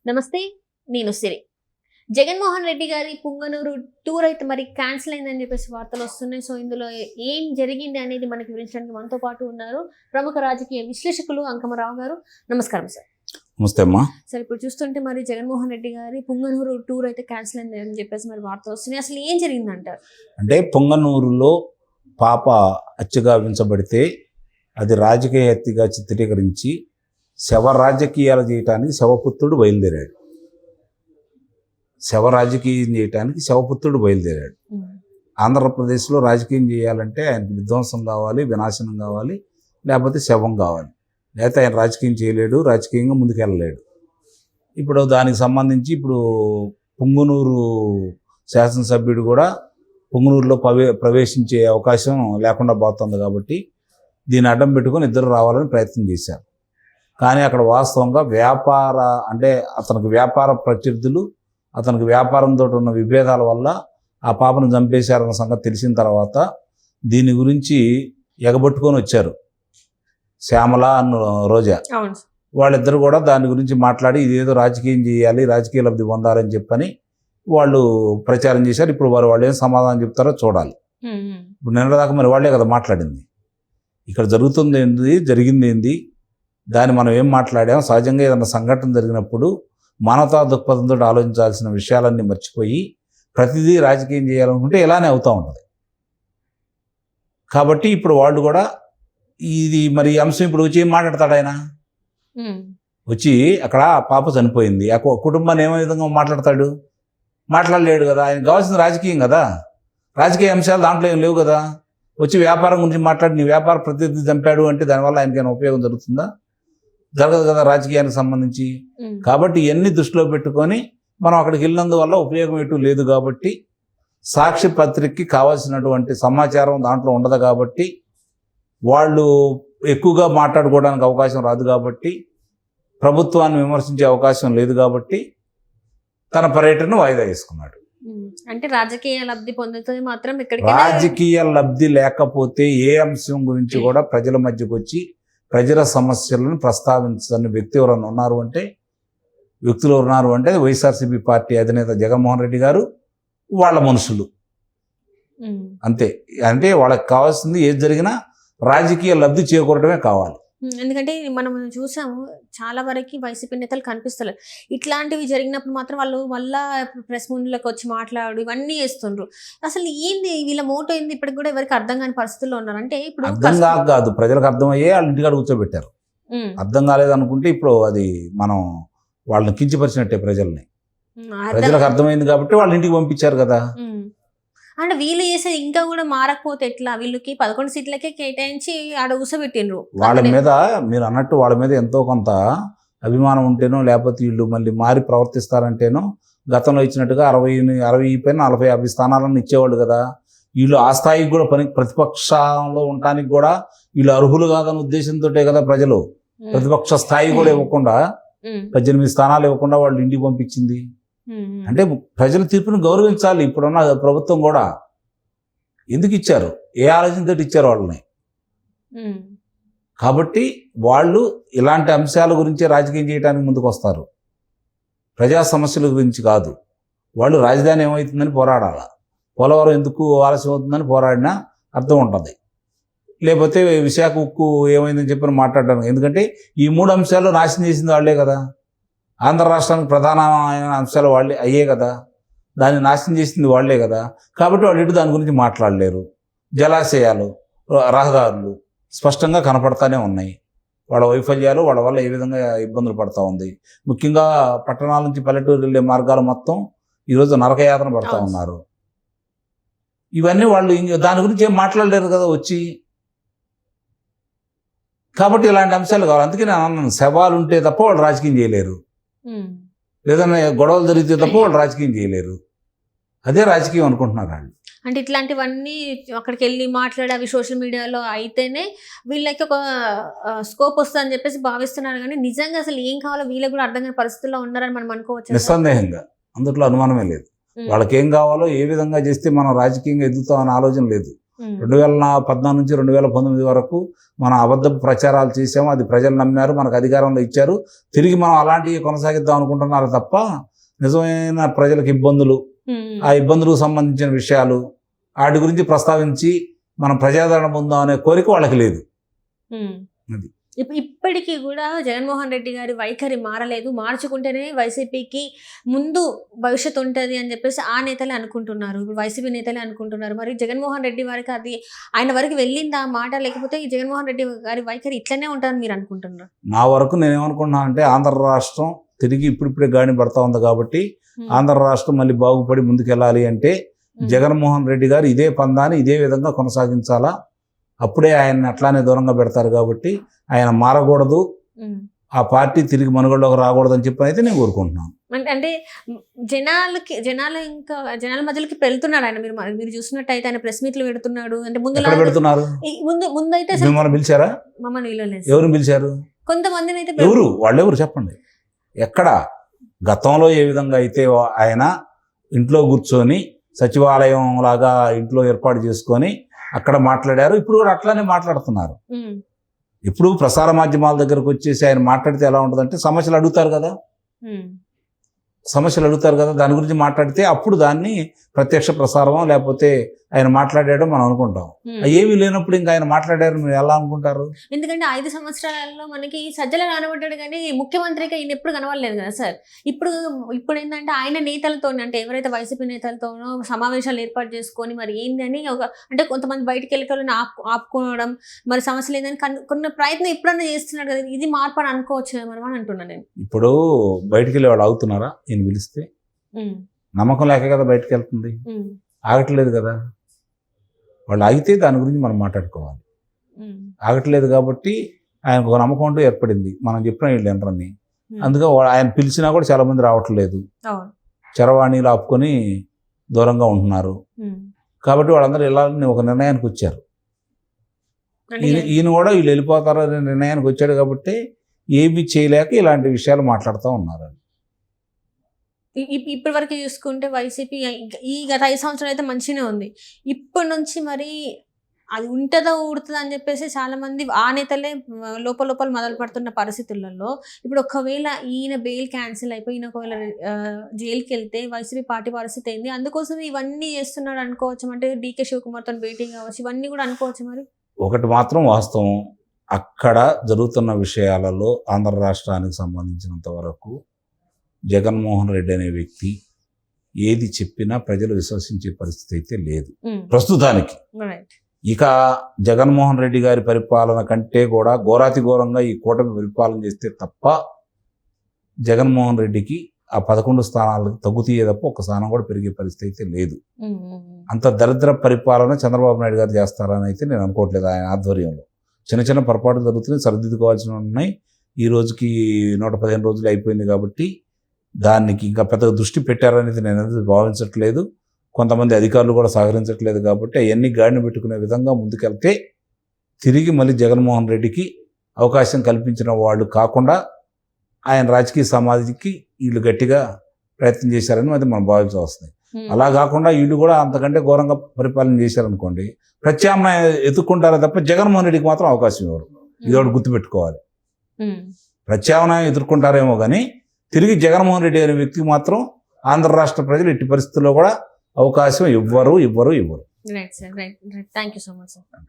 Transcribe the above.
నమస్తే, నేను సిరి. జగన్మోహన్ రెడ్డి గారి పుంగనూరు టూర్ అయితే మరి క్యాన్సిల్ అయిందని చెప్పేసి వార్తలు వస్తున్నాయి. సో ఇందులో ఏం జరిగింది అనేది మనకి వివరించడానికి మనతో పాటు ఉన్నారు ప్రముఖ రాజకీయ విశ్లేషకులు అంకమరావు గారు. నమస్కారం సార్. నమస్తే అమ్మా. సార్, ఇప్పుడు చూస్తుంటే మరి జగన్మోహన్ రెడ్డి గారి పుంగనూరు టూర్ అయితే క్యాన్సిల్ అయింది అని చెప్పేసి మరి వార్తలు వస్తున్నాయి. అసలు ఏం జరిగిందంటారు? అంటే పొంగనూరులో పాప హత్యగా వించబడితే అది రాజకీయ హత్యగా చిత్రీకరించి శవ రాజకీయాలు చేయటానికి శవపుత్రుడు బయలుదేరాడు. శవ రాజకీయం చేయటానికి శవపుత్రుడు బయలుదేరాడు. ఆంధ్రప్రదేశ్లో రాజకీయం చేయాలంటే ఆయనకి విధ్వంసం కావాలి, వినాశనం కావాలి, లేకపోతే శవం కావాలి. లేకపోతే ఆయన రాజకీయం చేయలేడు, రాజకీయంగా ముందుకెళ్ళలేడు. ఇప్పుడు దానికి సంబంధించి ఇప్పుడు పుంగనూరు శాసనసభ్యుడు కూడా పుంగనూరులో ప్రవేశించే అవకాశం లేకుండా పోతుంది. కాబట్టి దీన్ని అడ్డం పెట్టుకొని ఇద్దరు రావాలని ప్రయత్నం చేశారు. కానీ అక్కడ వాస్తవంగా అంటే అతనికి వ్యాపార ప్రత్యర్థులు, అతనికి వ్యాపారంతో ఉన్న విభేదాల వల్ల ఆ పాపను చంపేశారన్న సంగతి తెలిసిన తర్వాత దీని గురించి ఎగబట్టుకొని వచ్చారు శ్యామల అన్న రోజా. వాళ్ళిద్దరు కూడా దాని గురించి మాట్లాడి ఇదేదో రాజకీయం చేయాలి, రాజకీయ లబ్ధి పొందాలని చెప్పని వాళ్ళు ప్రచారం చేశారు. ఇప్పుడు వాళ్ళు ఏం సమాధానం చెప్తారో చూడాలి. ఇప్పుడు నిన్నదాకా మరి వాళ్ళే కదా మాట్లాడింది. ఇక్కడ జరుగుతుంది ఏంది, జరిగింది ఏంది, దాన్ని మనం ఏం మాట్లాడాం. సహజంగా ఏదైనా సంఘటన జరిగినప్పుడు మానవతా దృక్పథంతో ఆలోచించాల్సిన విషయాలన్నీ మర్చిపోయి ప్రతిదీ రాజకీయం చేయాలనుకుంటే ఇలానే అవుతూ ఉంటుంది. కాబట్టి ఇప్పుడు వాళ్ళు కూడా ఇది మరి అంశం ఇప్పుడు వచ్చి ఏం మాట్లాడతాడు ఆయన? వచ్చి అక్కడ పాప చనిపోయింది, ఆ కుటుంబాన్ని ఏమో విధంగా మాట్లాడతాడు? మాట్లాడలేడు కదా. ఆయన కావాల్సిన రాజకీయం కదా, రాజకీయ అంశాలు దాంట్లో ఏం లేవు కదా. వచ్చి వ్యాపారం గురించి మాట్లాడి నీ వ్యాపార ప్రతినిధి చంపాడు అంటే దానివల్ల ఆయనకైనా ఉపయోగం జరుగుతుందా? జరగదు కదా రాజకీయానికి సంబంధించి. కాబట్టి ఇవన్నీ దృష్టిలో పెట్టుకొని మనం అక్కడికి వెళ్ళినందువల్ల ఉపయోగం ఎటు లేదు. కాబట్టి సాక్షి పత్రికకి కావాల్సినటువంటి సమాచారం దాంట్లో ఉండదు. కాబట్టి వాళ్ళు ఎక్కువగా మాట్లాడుకోవడానికి అవకాశం రాదు. కాబట్టి ప్రభుత్వాన్ని విమర్శించే అవకాశం లేదు. కాబట్టి తన పర్యటన వాయిదా వేసుకున్నాడు. అంటే రాజకీయ లబ్ధి పొందుతుంది మాత్రం ఇక్కడ. రాజకీయ లబ్ధి లేకపోతే ఏ అంశం గురించి కూడా ప్రజల మధ్యకు వచ్చి ప్రజల సమస్యలను ప్రస్తావించని వ్యక్తులు ఎవరైనా ఉన్నారు అంటే వైఎస్ఆర్సీపీ పార్టీ అధినేత జగన్మోహన్ రెడ్డి గారు, వాళ్ళ మనుషులు అంతే. అంటే వాళ్ళకి కావాల్సింది ఏది జరిగినా రాజకీయ లబ్ధి చేకూరడమే కావాలి. ఎందుకంటే మనం చూసాము చాలా వరకు వైసీపీ నేతలు కనిపిస్తలేదు. ఇట్లాంటివి జరిగినప్పుడు మాత్రం వాళ్ళు మళ్ళా ప్రెస్ ముందులోకి వచ్చి మాట్లాడు ఇవన్నీ చేస్తుండ్రు. అసలు ఏంది వీళ్ళ మోటో ఏంది ఇప్పటికి కూడా ఎవరికి అర్థం కాని పరిస్థితుల్లో ఉన్నారు. అంటే ఇప్పుడు అర్థం కాదు, ప్రజలకు అర్థమయ్యే వాళ్ళ ఇంటికాడ కూర్చోబెట్టారు. అర్థం కాలేదనుకుంటే ఇప్పుడు అది మనం వాళ్ళని కించపరిచినట్టే. ప్రజలకు అర్థమైంది కాబట్టి వాళ్ళ ఇంటికి పంపించారు కదా. అంటే వీళ్ళు చేసేది ఇంకా కూడా మారకపోతే ఎట్లా? వీళ్ళకి 11 సీట్లకే కేటాయించి ఆడ ఊసబెట్టిండ్రు. వాళ్ళ మీద మీరు అన్నట్టు వాళ్ళ మీద ఎంతో కొంత అభిమానం ఉంటేనో, లేకపోతే వీళ్ళు మళ్ళీ మారి ప్రవర్తిస్తారంటేనో గతంలో ఇచ్చినట్టుగా 60 పైన 40-50 స్థానాలను ఇచ్చేవాళ్ళు కదా. వీళ్ళు ఆ స్థాయికి కూడా ప్రతిపక్షంలో ఉండటానికి కూడా వీళ్ళు అర్హులు కాదన్న ఉద్దేశంతో కదా ప్రజలు ప్రతిపక్ష స్థాయి కూడా ఇవ్వకుండా 18 స్థానాలు ఇవ్వకుండా వాళ్ళు ఇంటికి పంపించింది. అంటే ప్రజల తీర్పును గౌరవించాలి. ఇప్పుడున్న ప్రభుత్వం కూడా ఎందుకు ఇచ్చారు, ఏ ఆలోచనతో ఇచ్చారు వాళ్ళని. కాబట్టి వాళ్ళు ఇలాంటి అంశాల గురించి రాజకీయం చేయడానికి ముందుకు వస్తారు, ప్రజా సమస్యల గురించి కాదు. వాళ్ళు రాజధాని ఏమవుతుందని పోరాడాల, పోలవరం ఎందుకు ఆలస్యం అవుతుందని పోరాడినా అర్థం ఉంటుంది. లేకపోతే విశాఖ ఉక్కు ఏమైందని చెప్పి మాట్లాడడానికి. ఎందుకంటే ఈ 3 అంశాలు నాశనం చేసింది వాళ్ళే కదా. ఆంధ్ర రాష్ట్రానికి ప్రధానమైన అంశాలు వాళ్ళే అయ్యే కదా, దాన్ని నాశనం చేసింది వాళ్లే కదా. కాబట్టి వాళ్ళు ఇటు దాని గురించి మాట్లాడలేరు. జలాశయాలు, రహదారులు స్పష్టంగా కనపడతానే ఉన్నాయి. వాళ్ళ వైఫల్యాలు వాళ్ళ వల్ల ఏ విధంగా ఇబ్బందులు పడతా ఉంది. ముఖ్యంగా పట్టణాల నుంచి పల్లెటూరు వెళ్ళే మార్గాలు మొత్తం ఈరోజు నరకయాతన పడతా ఉన్నారు. ఇవన్నీ వాళ్ళు దాని గురించి ఏం మాట్లాడలేరు కదా వచ్చి. కాబట్టి ఇలాంటి అంశాలు కావాలి. అందుకే నేను అన్నాను, శవాలు ఉంటే తప్ప వాళ్ళు రాజకీయం చేయలేరు, లేదన్నా గొడవలు జరిగితే తప్ప వాళ్ళు రాజకీయం చేయలేరు. అదే రాజకీయం అనుకుంటున్నారు వాళ్ళు. అంటే ఇట్లాంటివన్నీ అక్కడికి వెళ్ళి మాట్లాడి అవి సోషల్ మీడియాలో అయితేనే వీళ్ళకి ఒక స్కోప్ వస్తుందని చెప్పేసి భావిస్తున్నారు. కానీ నిజంగా అసలు ఏం కావాలో వీళ్ళకి కూడా అర్థం కాని పరిస్థితుల్లో ఉన్నారని మనం అనుకోవచ్చు. నిస్సందేహంగా అందులో అనుమానమే లేదు. వాళ్ళకి ఏం కావాలో, ఏ విధంగా చేస్తే మనం రాజకీయంగా ఎదుగుతాం అనే ఆలోచన లేదు. 2014 నుంచి 2019 వరకు మనం అబద్ధ ప్రచారాలు చేసాము, అది ప్రజలు నమ్మారు, మనకు అధికారంలో ఇచ్చారు, తిరిగి మనం అలాంటివి కొనసాగిద్దాం అనుకుంటున్నారు తప్ప నిజమైన ప్రజలకు ఇబ్బందులు, ఆ ఇబ్బందులకు సంబంధించిన విషయాలు వాటి గురించి ప్రస్తావించి మనం ప్రజాదరణ పొందాం అనే కోరిక వాళ్ళకి లేదు. అది ఇప్పటికీ కూడా జగన్మోహన్ రెడ్డి గారి వైఖరి మారలేదు, మార్చుకుంటేనే వైసీపీకి ముందు భవిష్యత్తు ఉంటుంది అని చెప్పేసి ఆ నేతలే అనుకుంటున్నారు, ఇప్పుడు వైసీపీ నేతలే అనుకుంటున్నారు. మరి జగన్మోహన్ రెడ్డి వారికి అది ఆయన వరకు వెళ్ళిందా మాట, లేకపోతే ఈ జగన్మోహన్ రెడ్డి గారి వైఖరి ఇట్లనే ఉంటుందని మీరు అనుకుంటున్నారు? నా వరకు నేనేమనుకుంటున్నానంటే ఆంధ్ర రాష్ట్రం తిరిగి ఇప్పుడిప్పుడే గాడి పడతా ఉంది కాబట్టి ఆంధ్ర రాష్ట్రం మళ్ళీ బాగుపడి ముందుకెళ్ళాలి అంటే జగన్మోహన్ రెడ్డి గారు ఇదే పందాన్ని ఇదే విధంగా కొనసాగించాలా, అప్పుడే ఆయన్ని అట్లానే దూరంగా పెడతారు కాబట్టి ఆయన మారకూడదు, ఆ పార్టీ తిరిగి మనుగడలోకి రాకూడదు అని చెప్పి అయితే నేను కోరుకుంటున్నాను. అంటే జనాల మధ్యలోకి వెళ్తున్నాడు ఆయన. మీరు చూసినట్టయితే ఆయన ప్రెస్ మీట్లు పెడుతున్నాడు. అంటే పెడుతున్నారు ముందైతే మిమ్మల్ని పిలిచారా? మమ్మల్ని వీళ్ళలేదు. ఎవరు పిలిచారు? కొంతమందిని అయితే. ఎవరు వాళ్ళెవరు చెప్పండి. ఎక్కడ గతంలో ఏ విధంగా అయితే ఆయన ఇంట్లో కూర్చొని సచివాలయం లాగా ఇంట్లో ఏర్పాటు చేసుకొని అక్కడ మాట్లాడారు, ఇప్పుడు కూడా అట్లానే మాట్లాడుతున్నారు. ఇప్పుడు ప్రసార మాధ్యమాల దగ్గరకు వచ్చేసి ఆయన మాట్లాడితే ఎలా ఉంటుందంటే సమస్యలు అడుగుతారు కదా, దాని గురించి మాట్లాడితే అప్పుడు దాన్ని ప్రత్యక్ష ప్రసారం లేకపోతే ఆయన మాట్లాడాడో మనం అనుకుంటాం. ఏమీ లేనప్పుడు ఇంకా ఆయన మాట్లాడారు మీరు ఎలా అనుకుంటారు? ఎందుకంటే 5 సంవత్సరాలలో మనకి సజ్జల కనబడ్డాడు కానీ ముఖ్యమంత్రిగా ఈయన ఎప్పుడు కనబడలేదు కదా సార్. ఇప్పుడు ఏంటంటే ఆయన నేతలతో, అంటే ఎవరైతే వైసీపీ నేతలతోనో సమావేశాలు ఏర్పాటు చేసుకొని మరి ఏందని అంటే కొంతమంది బయటకు వెళ్ళేటోళ్ళని ఆపుకోవడం, మరి సమస్యలు ఏందని కొన్ని ప్రయత్నం ఎప్పుడన్నా చేస్తున్నాడు కదా, ఇది మార్పు అని అనుకోవచ్చు కదా మనం అని అంటున్నాను నేను. ఇప్పుడు బయటకు వెళ్ళి వాళ్ళు అవుతున్నారా? ఈయన పిలిస్తే నమ్మకం లేక కదా బయటకు వెళ్తుంది, ఆగట్లేదు కదా. వాళ్ళు ఆగితే దాని గురించి మనం మాట్లాడుకోవాలి. ఆగట్లేదు కాబట్టి ఆయనకు ఒక నమ్మకం అంటూ ఏర్పడింది, మనం చెప్పిన వీళ్ళు ఎంటరని. అందుకే ఆయన పిలిచినా కూడా చాలా మంది రావట్లేదు, చరవాణిలు ఆపుకొని దూరంగా ఉంటున్నారు. కాబట్టి వాళ్ళందరూ వెళ్ళాలని ఒక నిర్ణయానికి వచ్చారు. ఈయన కూడా వీళ్ళు వెళ్ళిపోతారు అనే నిర్ణయానికి వచ్చాడు కాబట్టి ఏమీ చేయలేక ఇలాంటి విషయాలు మాట్లాడుతూ ఉన్నారు. ఇప్పటి వరకు చూసుకుంటే వైసీపీ ఈ గత 5 సంవత్సరాలు అయితే మంచిగానే ఉంది. ఇప్పటి నుంచి మరి అది ఉంటుందా ఊడుతుందా అని చెప్పేసి చాలా మంది ఆ నేతలే లోపల మొదలు పడుతున్న పరిస్థితులలో ఇప్పుడు ఒకవేళ ఈయన బెయిల్ క్యాన్సిల్ అయిపోయి ఈయన ఒకవేళ జైలుకి వెళ్తే వైసీపీ పార్టీ పరిస్థితి ఏంది? అందుకోసం ఇవన్నీ చేస్తున్నాడు అనుకోవచ్చు. అంటే డీకే శివకుమార్తో భేటీ కావచ్చు, ఇవన్నీ కూడా అనుకోవచ్చు. మరి ఒకటి మాత్రం వాస్తవం, అక్కడ జరుగుతున్న విషయాలలో ఆంధ్ర రాష్ట్రానికి సంబంధించినంత వరకు జగన్మోహన్ రెడ్డి అనే వ్యక్తి ఏది చెప్పినా ప్రజలు విశ్వసించే పరిస్థితి అయితే లేదు ప్రస్తుతానికి. ఇక జగన్మోహన్ రెడ్డి గారి పరిపాలన కంటే కూడా ఘోరాతి ఘోరంగా ఈ కూటమి పరిపాలన చేస్తే తప్ప జగన్మోహన్ రెడ్డికి ఆ 11 స్థానాలకు తగ్గుతీయే తప్ప ఒక స్థానం కూడా పెరిగే పరిస్థితి అయితే లేదు. అంత దరిద్ర పరిపాలన చంద్రబాబు నాయుడు గారు చేస్తారని అయితే నేను అనుకోవట్లేదు. ఆయన ఆధ్వర్యంలో చిన్న పొరపాట్లు జరుగుతున్నాయి, సరిదిద్దుకోవాల్సి ఉన్నాయి. ఈ రోజుకి 115 రోజులు అయిపోయింది కాబట్టి దానికి ఇంకా పెద్దగా దృష్టి పెట్టారనేది నేను భావించట్లేదు. కొంతమంది అధికారులు కూడా సహకరించట్లేదు కాబట్టి అవన్నీ గాడిని పెట్టుకునే విధంగా ముందుకెళ్తే తిరిగి మళ్ళీ జగన్మోహన్ రెడ్డికి అవకాశం కల్పించిన వాళ్ళు కాకుండా ఆయన రాజకీయ సమాధికి వీళ్ళు గట్టిగా ప్రయత్నం చేశారని అది మనం భావించాల్సి వస్తుంది. అలా కాకుండా వీళ్ళు కూడా అంతకంటే ఘోరంగా పరిపాలన చేశారనుకోండి, ప్రత్యామ్నాయం ఎత్తుక్కుంటారే తప్ప జగన్మోహన్ రెడ్డికి మాత్రం అవకాశం ఇవ్వరు. ఇదొకటి గుర్తుపెట్టుకోవాలి. ప్రత్యామ్నాయం ఎదుర్కొంటారేమో కానీ తిరిగి జగన్మోహన్ రెడ్డి అనే వ్యక్తికి మాత్రం ఆంధ్ర రాష్ట్ర ప్రజలు ఎట్టి పరిస్థితుల్లో కూడా అవకాశం ఇవ్వరు. Right sir, right. Thank you so much sir.